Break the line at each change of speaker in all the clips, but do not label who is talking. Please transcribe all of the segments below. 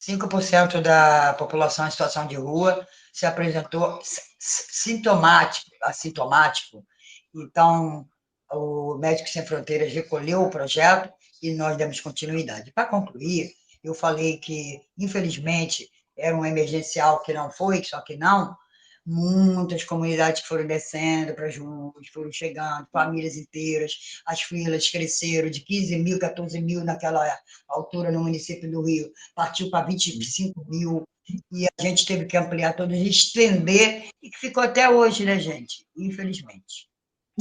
5% da população em situação de rua se apresentou assintomático. Então, o Médicos Sem Fronteiras recolheu o projeto e nós demos continuidade. Para concluir, eu falei que, infelizmente, era um emergencial que não foi, só que não, muitas comunidades foram descendo para as ruas, foram chegando, famílias inteiras, as filas cresceram de 15 mil, 14 mil naquela altura no município do Rio, partiu para 25 mil, e a gente teve que ampliar todos, estender, e que ficou até hoje, né, gente? Infelizmente.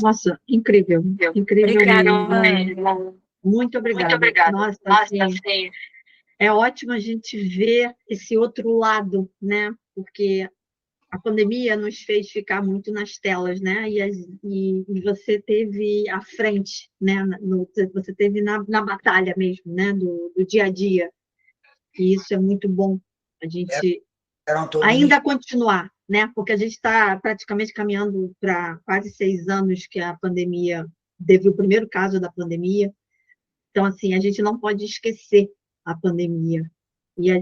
Nossa, incrível, incrível
Obrigada,
mesmo. Muito obrigada.
Muito obrigada.
Nossa,
Nossa,
assim, é ótimo a gente ver esse outro lado, né? Porque a pandemia nos fez ficar muito nas telas, né? E você teve à frente, né? Você teve na batalha mesmo, né? Do dia a dia. E isso é muito bom. A gente ainda continuar, né? Porque a gente está praticamente caminhando para quase 6 anos que a pandemia teve o primeiro caso da pandemia. Então, assim, a gente não pode esquecer a pandemia. E a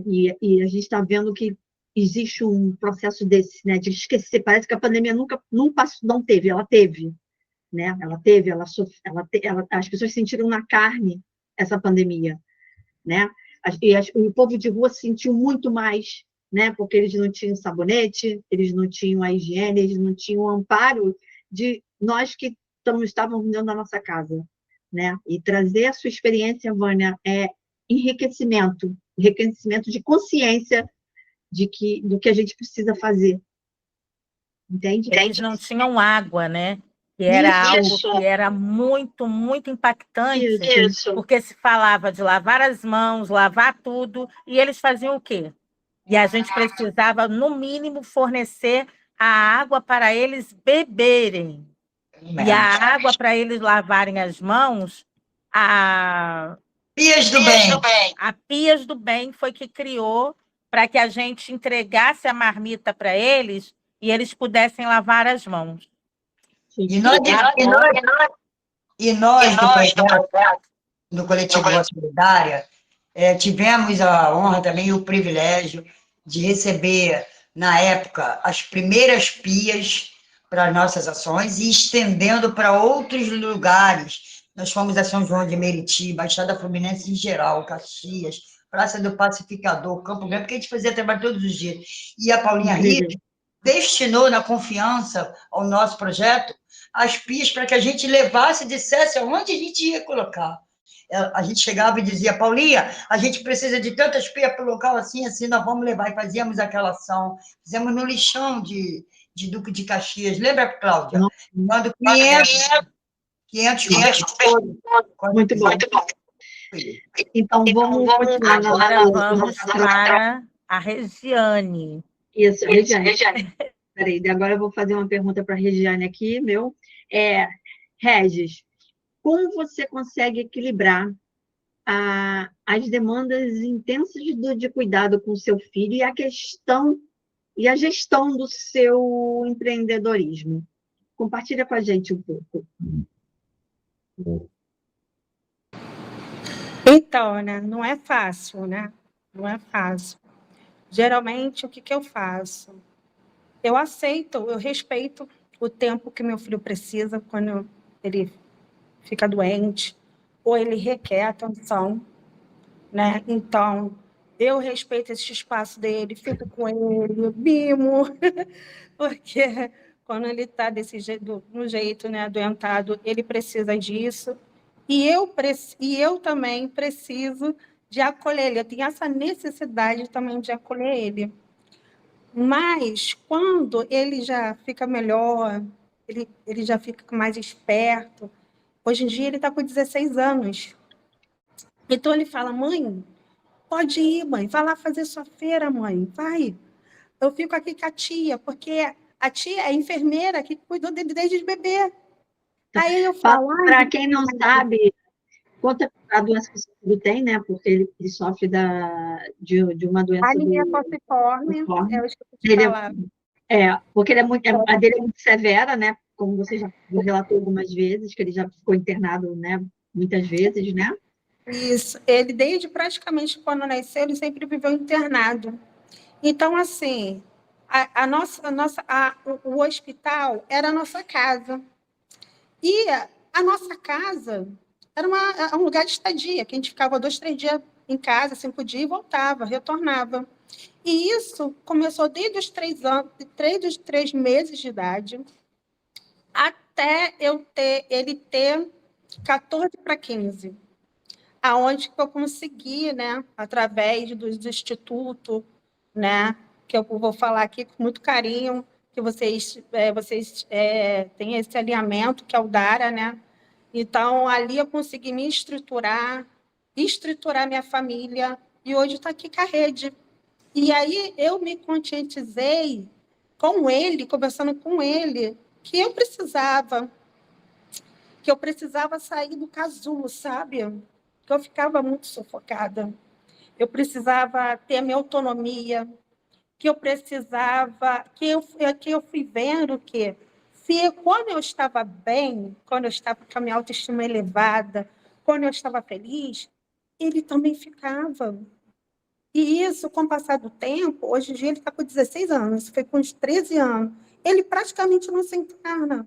gente está vendo que existe um processo desse, né, de esquecer. Parece que a pandemia nunca não teve, ela teve, né? Ela teve, as pessoas sentiram na carne essa pandemia, né? O povo de rua sentiu muito mais, né? Porque eles não tinham sabonete, eles não tinham a higiene, eles não tinham o amparo de nós que estávamos dentro da nossa casa, né? E trazer a sua experiência, Vânia, é enriquecimento de consciência do que a gente precisa fazer. Entende?
Eles não tinham água, né? Que era algo que era muito, muito impactante, porque se falava de lavar as mãos, lavar tudo, e eles faziam o quê? E a gente precisava, no mínimo, fornecer a água para eles beberem. E a água para eles lavarem as mãos, a
Pias do Bem.
A Pias do Bem foi que criou para que a gente entregasse a marmita para eles e eles pudessem lavar as mãos.
E nós do Coletivo Voz Solidária, tivemos a honra também e o privilégio de receber, na época, as primeiras pias para as nossas ações e estendendo para outros lugares. Nós fomos a São João de Meriti, Baixada Fluminense em geral, Caxias, Praça do Pacificador, Campo Grande, porque a gente fazia trabalho todos os dias. E a Paulinha Rita destinou, na confiança ao nosso projeto, as pias para que a gente levasse e dissesse aonde a gente ia colocar. A gente chegava e dizia, Paulinha, a gente precisa de tantas pias para o local assim, assim, nós vamos levar. E fazíamos aquela ação. Fizemos no lixão de Duque de Caxias. Lembra, Cláudia? Quando 500
Muito bom. Então, vamos continuar.
Agora vamos para a Regiane.
Isso, Regiane. Peraí, agora eu vou fazer uma pergunta para a Regiane aqui, Regis, como você consegue equilibrar as demandas intensas de cuidado com o seu filho e a gestão do seu empreendedorismo? Compartilha com a gente um pouco.
Então, né, não é fácil, né? Não é fácil. Geralmente, o que eu faço? Eu aceito, eu respeito o tempo que meu filho precisa quando ele fica doente ou ele requer atenção, né? Então, eu respeito esse espaço dele, fico com ele, mimo, porque quando ele está desse jeito, no jeito, né, adoentado, ele precisa disso. E eu também preciso de acolher ele. Eu tenho essa necessidade também de acolher ele. Mas, quando ele já fica melhor, ele já fica mais esperto. Hoje em dia, ele está com 16 anos. Então, ele fala, mãe, pode ir, mãe. Vai lá fazer sua feira, mãe. Vai. Eu fico aqui com a tia, porque a tia é a enfermeira que cuidou dele desde bebê. Aí eu falo...
Para quem não sabe, conta a doença que ele tem, né? Porque ele sofre de uma doença...
Anemia falciforme, eu esqueci de falar.
Porque a dele é muito severa, né? Como você já relatou algumas vezes, que ele já ficou internado, né? Muitas vezes, né?
Isso. Ele, desde praticamente quando nasceu, ele sempre viveu internado. Então, assim, o hospital era a nossa casa. E a nossa casa era um lugar de estadia, que a gente ficava 2, 3 dias em casa, 5 dias, e voltava, retornava. E isso começou desde os 3 anos, desde os 3 meses de idade, até ele ter 14 para 15, aonde que eu consegui, né, através dos institutos, né, que eu vou falar aqui com muito carinho, que vocês têm esse alinhamento, que é o DARA, né? Então, ali eu consegui me estruturar minha família, e hoje está aqui com a rede. E aí eu me conscientizei com ele, conversando com ele, que eu precisava sair do casulo, sabe? Que eu ficava muito sufocada. Eu precisava ter a minha autonomia, que eu precisava, que eu fui vendo que quando eu estava bem, quando eu estava com a minha autoestima elevada, quando eu estava feliz, ele também ficava. E isso, com o passar do tempo, hoje em dia ele está com 16 anos, foi com uns 13 anos, ele praticamente não se encarna.